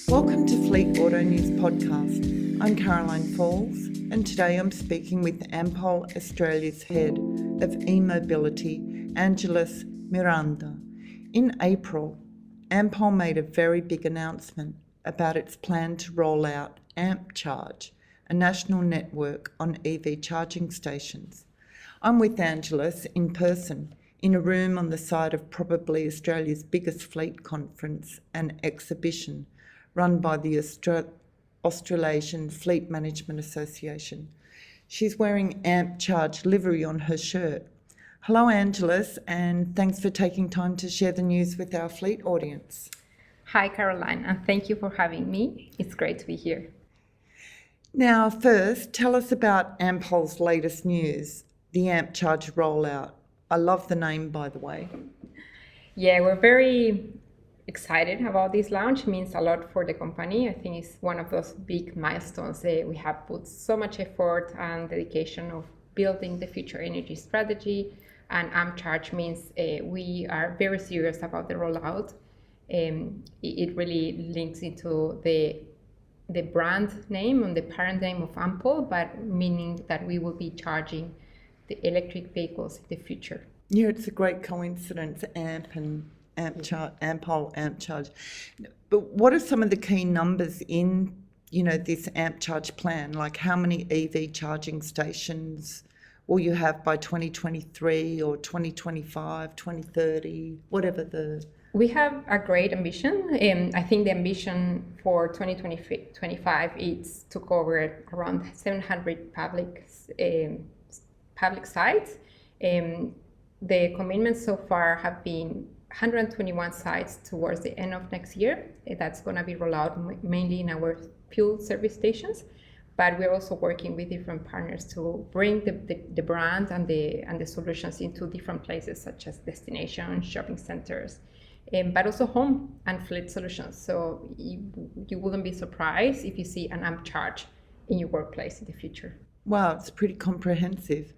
Welcome to Fleet Auto News Podcast. I'm Caroline Falls, and today I'm speaking with Ampol Australia's head of e-mobility, Angeles Miranda. In April, Ampol made a very big announcement about its plan to roll out AmpCharge, a national network on EV charging stations. I'm with Angeles in person, in a room on the side of probably Australia's biggest fleet conference and exhibition, run by the Australasian Fleet Management Association. She's wearing AmpCharge livery on her shirt. Hello, Angeles, and thanks for taking time to share the news with our fleet audience. Hi, Caroline, and thank you for having me. It's great to be here. Now, first, tell us about Ampol's latest news, the AmpCharge rollout. I love the name, by the way. Yeah, we're very excited about this launch. It means a lot for the company. I think it's one of those big milestones. We have put so much effort and dedication of building the future energy strategy, and AmpCharge means we are very serious about the rollout. It really links into the brand name and the parent name of Ampol, but meaning that we will be charging the electric vehicles in the future. Yeah, it's a great coincidence, Ampol, AmpCharge. But what are some of the key numbers in, this AmpCharge plan? Like how many EV charging stations will you have by 2023 or 2025, 2030, whatever the... We have a great ambition. I think the ambition for 2025 is to cover around 700 public sites. The commitments so far have been 121 sites towards the end of next year. That's going to be rolled out mainly in our fuel service stations, but we're also working with different partners to bring the brand and the solutions into different places such as destinations, shopping centers, but also home and fleet solutions. So you wouldn't be surprised if you see an AmpCharge in your workplace in the future. Wow, it's pretty comprehensive.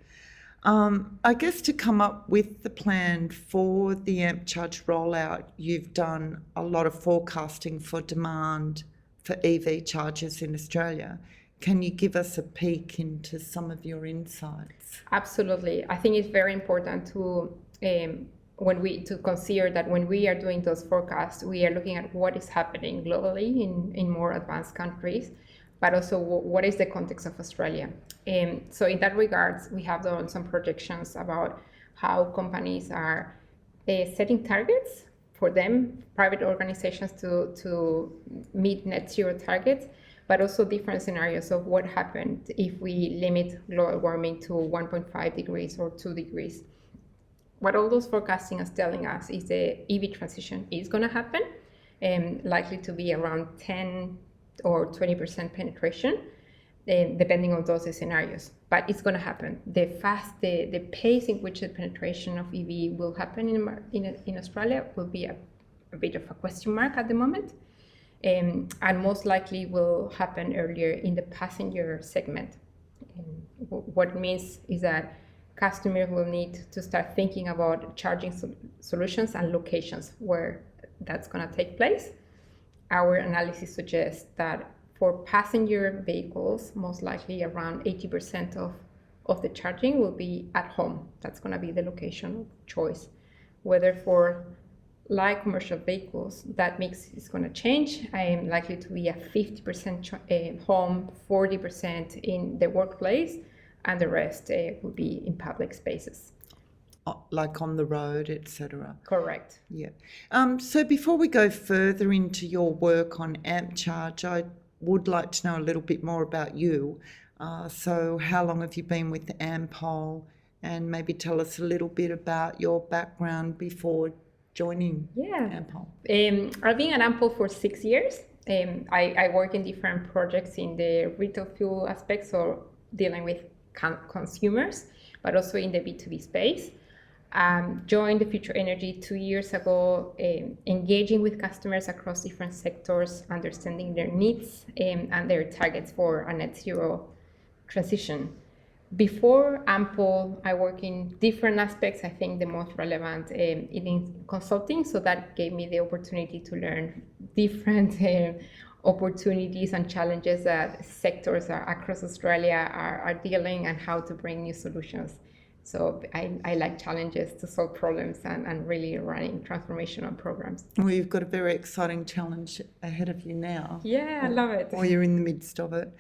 I guess to come up with the plan for the AmpCharge rollout, you've done a lot of forecasting for demand for EV chargers in Australia. Can you give us a peek into some of your insights? Absolutely. I think it's very important to consider that when we are doing those forecasts, we are looking at what is happening globally in more advanced countries, but also what is the context of Australia. So in that regards, we have done some projections about how companies are setting targets for them, private organizations to meet net zero targets, but also different scenarios of what happened if we limit global warming to 1.5 degrees or 2 degrees. What all those forecasting is telling us is the EV transition is going to happen, likely to be around 10 or 20% penetration, depending on those scenarios. But it's going to happen. The pace in which the penetration of EV will happen in Australia will be a bit of a question mark at the moment, and most likely will happen earlier in the passenger segment. What it means is that customers will need to start thinking about charging solutions and locations where that's going to take place. Our analysis suggests that for passenger vehicles, most likely around 80% of the charging will be at home. That's going to be the location of choice. Whether for light commercial vehicles, that mix is going to change. I am likely to be a 50% home, 40% in the workplace, and the rest will be in public spaces. Like on the road, etc. Correct. Yeah. So before we go further into your work on AmpCharge, I would like to know a little bit more about you. So how long have you been with Ampol, and maybe tell us a little bit about your background before joining Ampol? I've been at Ampol for 6 years. I work in different projects in the retail fuel aspects, or dealing with consumers, but also in the B2B space. Joined the Future Energy 2 years ago, engaging with customers across different sectors, understanding their needs and their targets for a net zero transition. Before Ampol, I work in different aspects. I think the most relevant in consulting, so that gave me the opportunity to learn different opportunities and challenges that sectors across Australia are dealing, and how to bring new solutions. So I like challenges to solve problems and really running transformational programs. Well, you've got a very exciting challenge ahead of you now. Yeah, I love it. Or you're in the midst of it.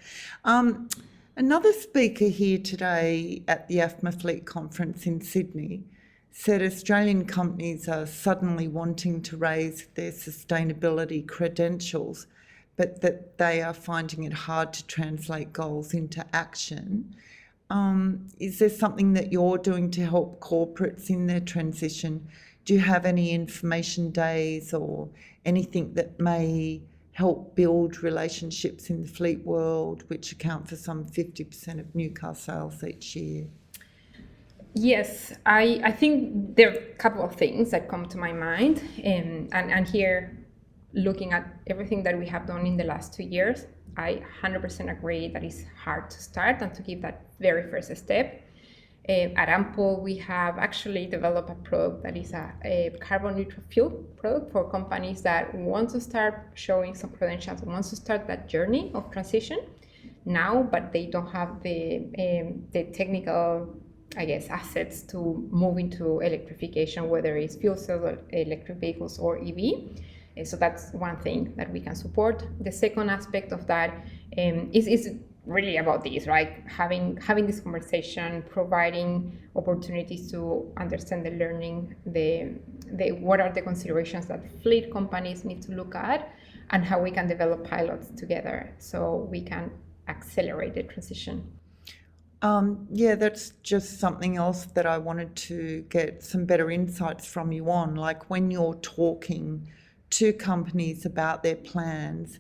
Another speaker here today at the AFMA Fleet Conference in Sydney said Australian companies are suddenly wanting to raise their sustainability credentials, but that they are finding it hard to translate goals into action. Is there something that you're doing to help corporates in their transition? Do you have any information days or anything that may help build relationships in the fleet world, which account for some 50% of new car sales each year? Yes, I think there are a couple of things that come to my mind, and here, looking at everything that we have done in the last 2 years, I 100% agree that it's hard to start and to give that very first step. At Ampol, we have actually developed a product that is a carbon neutral fuel product for companies that want to start showing some credentials, want to start that journey of transition now, but they don't have the technical, I guess, assets to move into electrification, whether it's fuel cell electric vehicles or EV. So that's one thing that we can support. The second aspect of that is really about this, right? Having this conversation, providing opportunities to understand the learning, what are the considerations that fleet companies need to look at, and how we can develop pilots together so we can accelerate the transition. Yeah, that's just something else that I wanted to get some better insights from you on. Like, when you're talking to companies about their plans,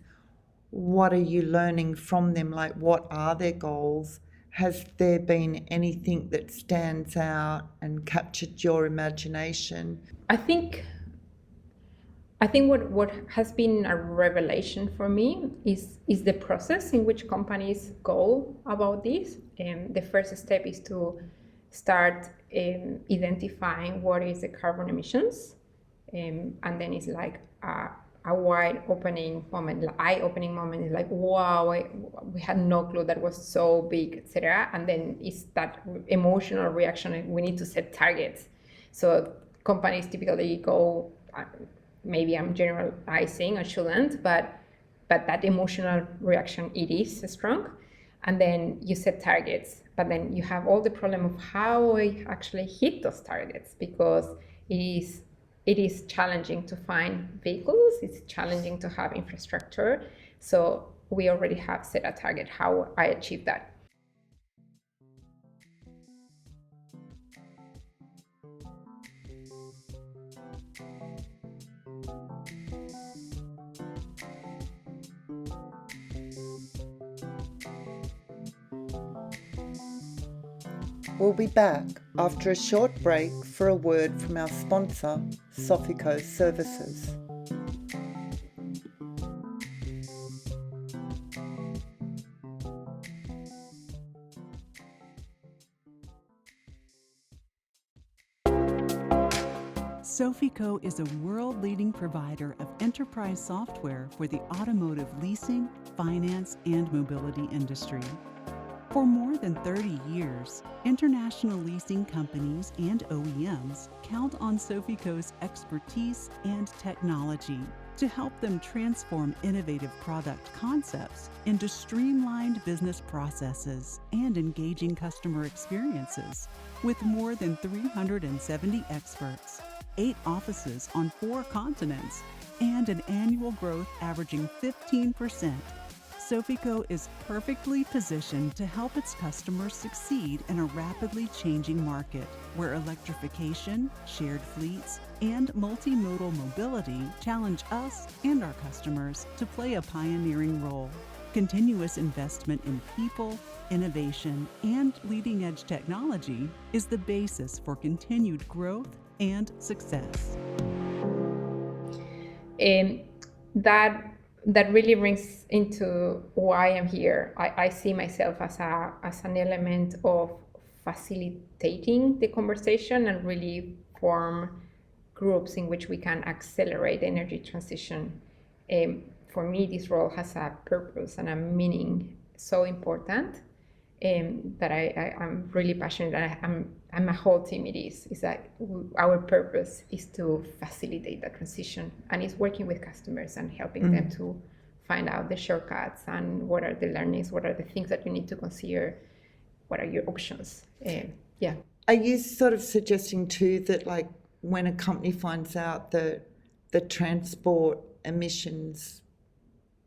what are you learning from them? Like, what are their goals? Has there been anything that stands out and captured your imagination? I think what has been a revelation for me is the process in which companies go about this. The first step is to start identifying what is the carbon emissions, and then it's like a eye-opening moment is like, wow, we had no clue that was so big, etc. And then it's that emotional reaction, we need to set targets. So companies typically go, maybe I'm generalizing, I shouldn't, but that emotional reaction, it is strong. And then you set targets, but then you have all the problem of how we actually hit those targets, because it is challenging to find vehicles, it's challenging to have infrastructure. So we already have set a target, how I achieve that. We'll be back after a short break for a word from our sponsor, Sofico Services. Sofico is a world-leading provider of enterprise software for the automotive leasing, finance, and mobility industry. For more than 30 years, international leasing companies and OEMs count on Sofico's expertise and technology to help them transform innovative product concepts into streamlined business processes and engaging customer experiences. With more than 370 experts, 8 offices on 4 continents, and an annual growth averaging 15%, Sofico is perfectly positioned to help its customers succeed in a rapidly changing market where electrification, shared fleets, and multimodal mobility challenge us and our customers to play a pioneering role. Continuous investment in people, innovation, and leading-edge technology is the basis for continued growth and success. That really brings into why I'm here. I see myself as an element of facilitating the conversation and really form groups in which we can accelerate energy transition. For me, this role has a purpose and a meaning so important that I'm really passionate. And my whole team is that our purpose is to facilitate that transition, and it's working with customers and helping them to find out the shortcuts and what are the learnings, what are the things that you need to consider, what are your options. Yeah. Are you sort of suggesting too that, like, when a company finds out that the transport emissions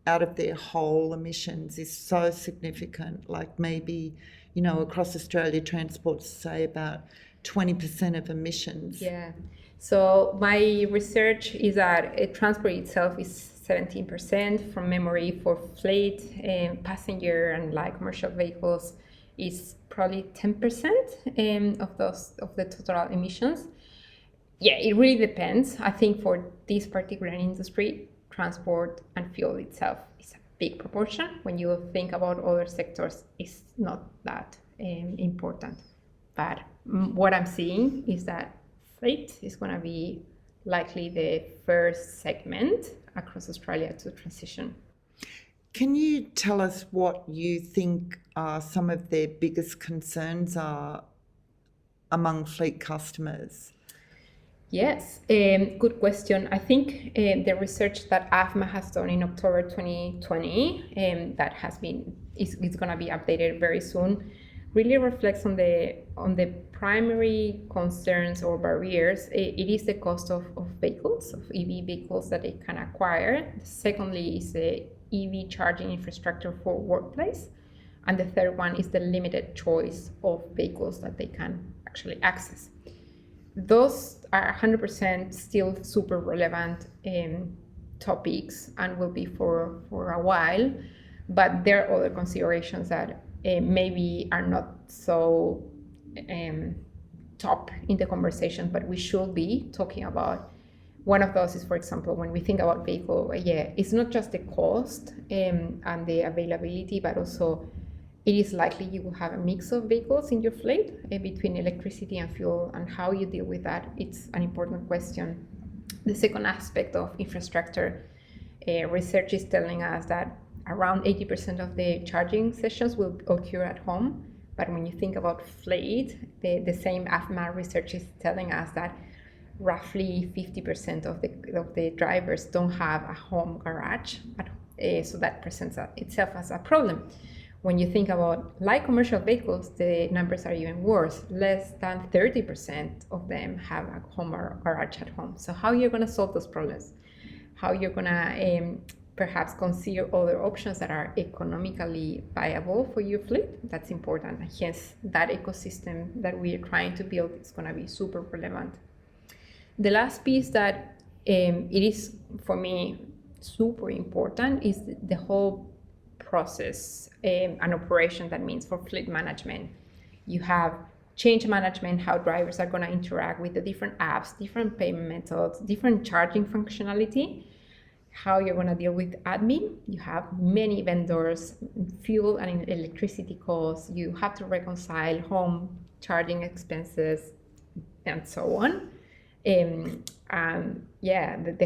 out of their whole emissions is so significant, like maybe, across Australia, transport's say about 20% of emissions? Yeah. So my research is that transport itself is 17% from memory. For fleet, passenger and light commercial vehicles is probably 10% of the total emissions. Yeah, it really depends. I think for this particular industry, transport and fuel itself is a big proportion. When you think about other sectors, it's not that important. But what I'm seeing is that fleet is going to be likely the first segment across Australia to transition. Can you tell us what you think some of their biggest concerns are among fleet customers? Yes, good question. I think the research that AFMA has done in October 2020, that is going to be updated very soon, really reflects on the primary concerns or barriers. It is the cost of vehicles, of EV vehicles that they can acquire. Secondly is the EV charging infrastructure for workplace. And the third one is the limited choice of vehicles that they can actually access. Those are 100% still super relevant topics and will be for a while, but there are other considerations that maybe are not so top in the conversation, but we should be talking about. One of those is, for example, when we think about vehicle, it's not just the cost and the availability, but also it is likely you will have a mix of vehicles in your fleet between electricity and fuel, and how you deal with that. It's an important question. The second aspect of infrastructure, research is telling us that around 80% of the charging sessions will occur at home. But when you think about fleet, the same AFMA research is telling us that roughly 50% of the drivers don't have a home garage, so that presents itself as a problem. When you think about light commercial vehicles, the numbers are even worse. Less than 30% of them have a home or garage at home. So how you're going to solve those problems? How you're going to perhaps consider other options that are economically viable for your fleet? That's important. And hence, that ecosystem that we are trying to build is going to be super relevant. The last piece that it is, for me, super important is the whole process and operation. That means for fleet management, you have change management, how drivers are going to interact with the different apps, different payment methods, different charging functionality, how you're going to deal with admin. You have many vendors, fuel and electricity costs, you have to reconcile home charging expenses and so on. The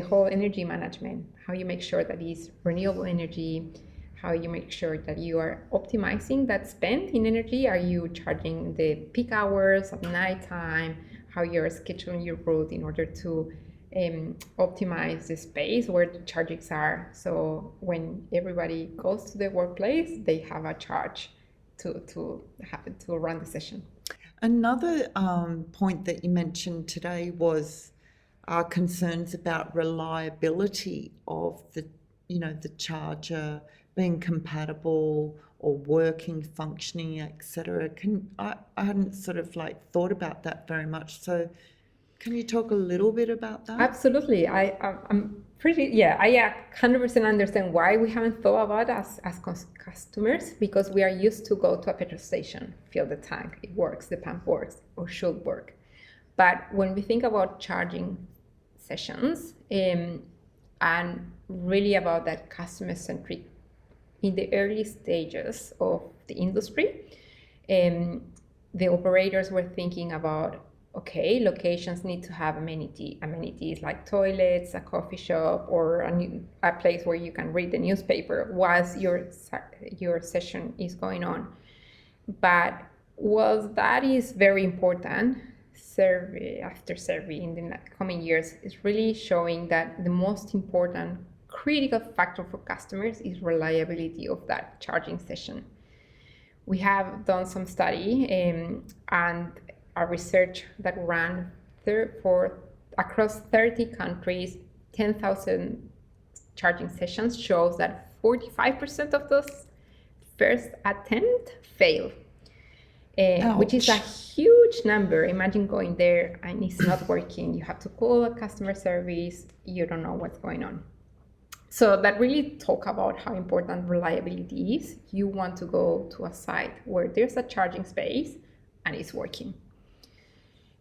whole energy management, how you make sure that it's renewable energy, how you make sure that you are optimizing that spend in energy. Are you charging the peak hours at nighttime? How you're scheduling your route in order to optimize the space where the chargings are. So when everybody goes to the workplace, they have a charge to run the session. Another point that you mentioned today was concerns about reliability of the charger being compatible or working, functioning, etc. I hadn't sort of thought about that very much. So can you talk a little bit about that? Absolutely. I'm pretty, I 100% understand why we haven't thought about it as customers, because we are used to go to a petrol station, fill the tank, it works, the pump works or should work. But when we think about charging sessions and really about that customer-centric, in the early stages of the industry, the operators were thinking about okay, locations need to have amenities like toilets, a coffee shop, or a place where you can read the newspaper whilst your session is going on. But whilst that is very important, survey after survey in the coming years is really showing that the most important critical factor for customers is reliability of that charging session. We have done some study and a research that ran for across 30 countries, 10,000 charging sessions shows that 45% of those first attempt fail, which is a huge number. Imagine going there and it's not working. You have to call a customer service. You don't know what's going on. So that really talk about how important reliability is. You want to go to a site where there's a charging space and it's working.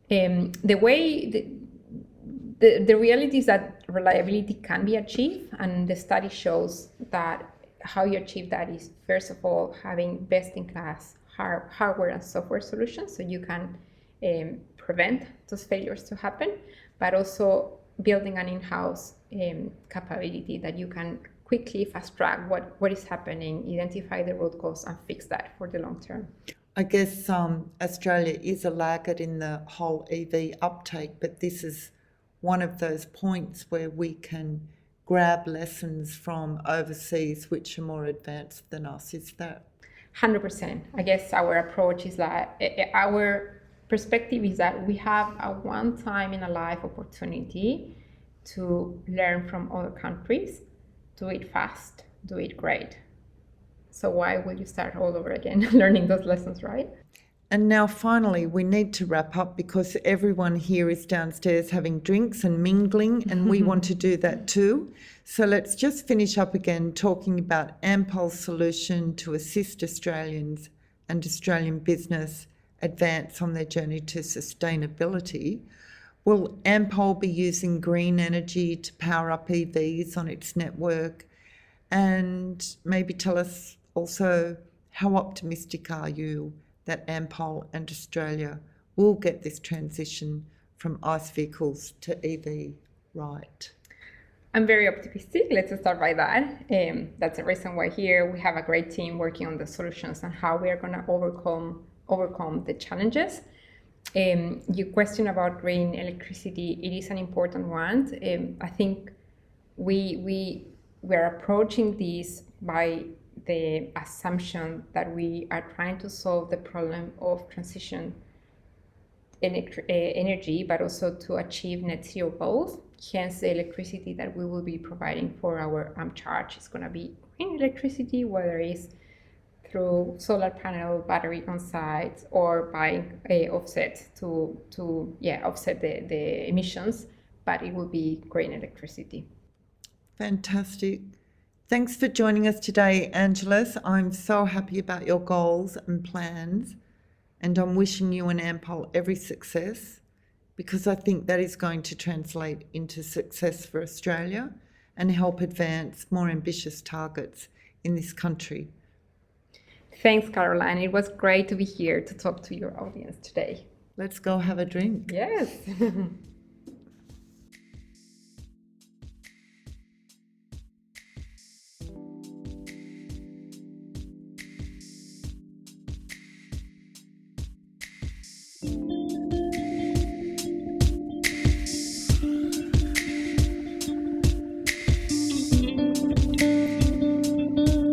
The reality is that reliability can be achieved, and the study shows that how you achieve that is, first of all, having best-in-class hardware and software solutions so you can prevent those failures to happen, but also building an in-house capability that you can quickly fast-track what is happening, identify the root cause, and fix that for the long term. I guess Australia is a laggard in the whole EV uptake, but this is one of those points where we can grab lessons from overseas which are more advanced than us. Is that 100%? I guess our approach is that our perspective is that we have a one-time-in-a-life opportunity to learn from other countries, do it fast, do it great. So why would you start all over again learning those lessons, right? And now finally, we need to wrap up because everyone here is downstairs having drinks and mingling, and we want to do that too. So let's just finish up again talking about Ampol's solution to assist Australians and Australian business advance on their journey to sustainability. Will Ampol be using green energy to power up EVs on its network? And maybe tell us also, how optimistic are you that Ampol and Australia will get this transition from ICE vehicles to EV right? I'm very optimistic. Let's start by that. That's the reason why here we have a great team working on the solutions and how we are going to overcome the challenges. Your question about green electricity, it is an important one. I think we're approaching this by the assumption that we are trying to solve the problem of transition energy, but also to achieve net zero goals. Hence, the electricity that we will be providing for our AmpCharge is going to be green electricity, whether it's through solar panel, battery on site, or buying a offset to offset the emissions, but it will be green electricity. Fantastic. Thanks for joining us today, Angeles. I'm so happy about your goals and plans, and I'm wishing you and Ampol every success, because I think that is going to translate into success for Australia and help advance more ambitious targets in this country. Thanks, Caroline. It was great to be here to talk to your audience today. Let's go have a drink. Yes.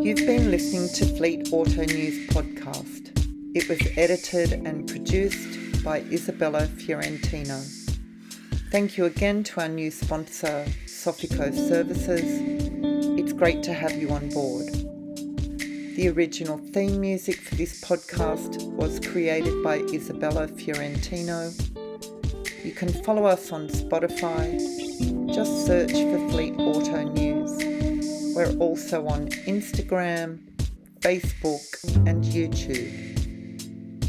You've been listening to Fleet Auto News podcast. It was edited and produced by Isabella Fiorentino. Thank you again to our new sponsor, Sofico Services. It's great to have you on board. The original theme music for this podcast was created by Isabella Fiorentino. You can follow us on Spotify. Just search for Fleet Auto News. We're also on Instagram, Facebook, and YouTube.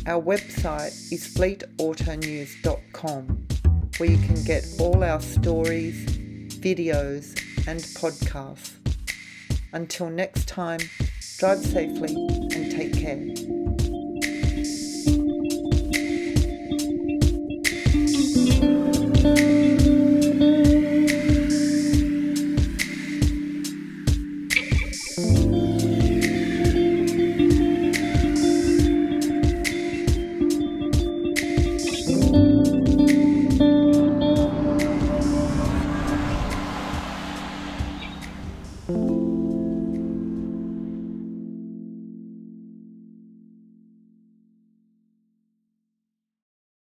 Our website is fleetautonews.com, where you can get all our stories, videos, and podcasts. Until next time, drive safely and take care. Bye.